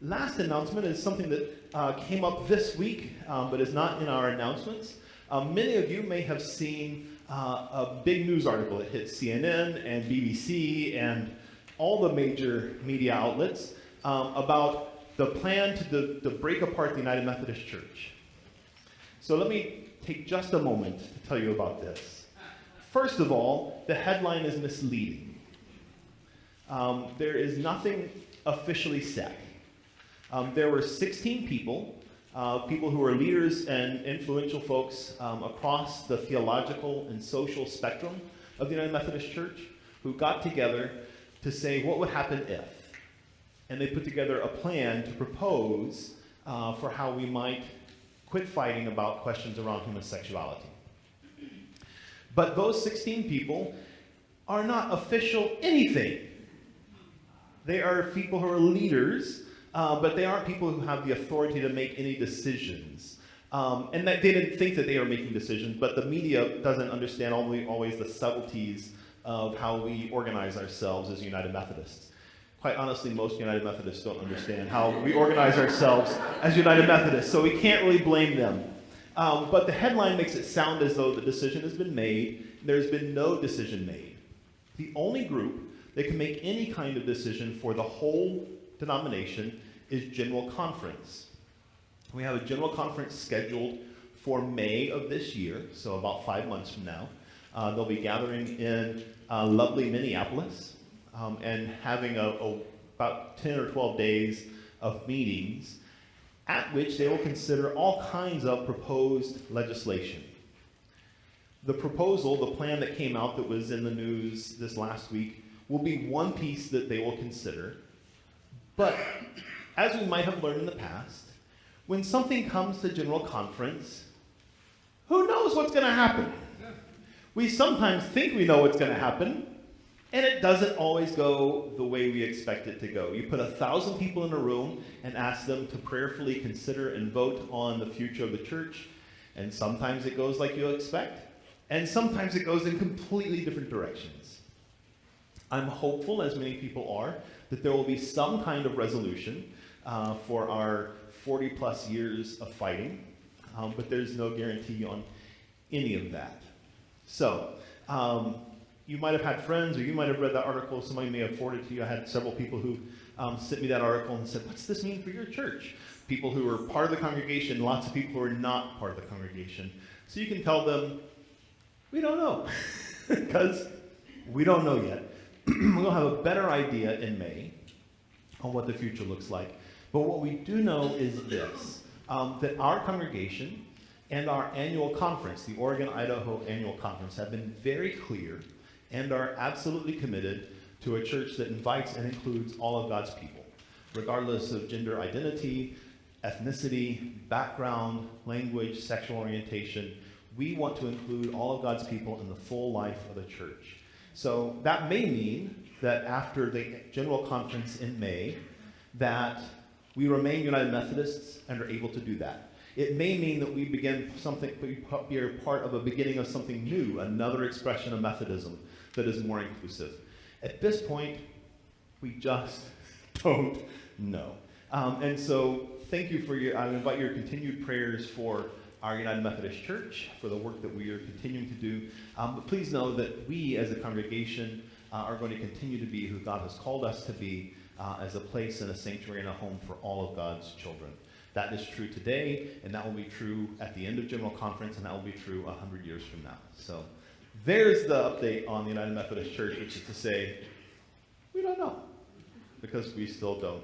last announcement is something that came up this week, but is not in our announcements. Many of you may have seen a big news article that hit CNN and BBC and all the major media outlets about the plan to break apart the United Methodist Church. So let me take just a moment to tell you about this. First of all, the headline is misleading. There is nothing officially set. There were 16 people who were leaders and influential folks across the theological and social spectrum of the United Methodist Church who got together to say what would happen if. And they put together a plan to propose for how we might quit fighting about questions around homosexuality. But those 16 people are not official anything. They are people who are leaders, but they aren't people who have the authority to make any decisions. And that they didn't think that they were making decisions, but the media doesn't understand always the subtleties of how we organize ourselves as United Methodists. Quite honestly, most United Methodists don't understand how we organize ourselves as United Methodists, so we can't really blame them. But the headline makes it sound as though the decision has been made. There's been no decision made. The only group that can make any kind of decision for the whole denomination is General Conference. We have a General Conference scheduled for May of this year, so about 5 months from now. They'll be gathering in lovely Minneapolis and having about 10 or 12 days of meetings at which they will consider all kinds of proposed legislation. The proposal, the plan that came out that was in the news this last week, will be one piece that they will consider. But as we might have learned in the past, when something comes to General Conference, who knows what's going to happen? We sometimes think we know what's going to happen, and it doesn't always go the way we expect it to go. You put 1,000 people in a room and ask them to prayerfully consider and vote on the future of the church, and sometimes it goes like you'll expect, and sometimes it goes in completely different directions. I'm hopeful, as many people are, that there will be some kind of resolution for our 40-plus years of fighting, but there's no guarantee on any of that. So, you might have had friends, or you might have read that article, somebody may have forwarded it to you. I had several people who sent me that article and said, what's this mean for your church? People who are part of the congregation, lots of people who are not part of the congregation. So you can tell them, we don't know, because we don't know yet. We'll have a better idea in May on what the future looks like. But what we do know is this, that our congregation and our annual conference, the Oregon-Idaho Annual Conference, have been very clear and are absolutely committed to a church that invites and includes all of God's people, regardless of gender identity, ethnicity, background, language, sexual orientation. We want to include all of God's people in the full life of the church. So that may mean that after the General Conference in May, that we remain United Methodists and are able to do that. It may mean that we begin something, we are part of a beginning of something new, another expression of Methodism that is more inclusive. At this point, we just don't know. And so thank you for I invite your continued prayers for our United Methodist Church, for the work that we are continuing to do. But please know that we as a congregation are going to continue to be who God has called us to be as a place and a sanctuary and a home for all of God's children. That is true today, and that will be true at the end of General Conference, and that will be true 100 years from now. So there's the update on the United Methodist Church, which is to say, we don't know, because we still don't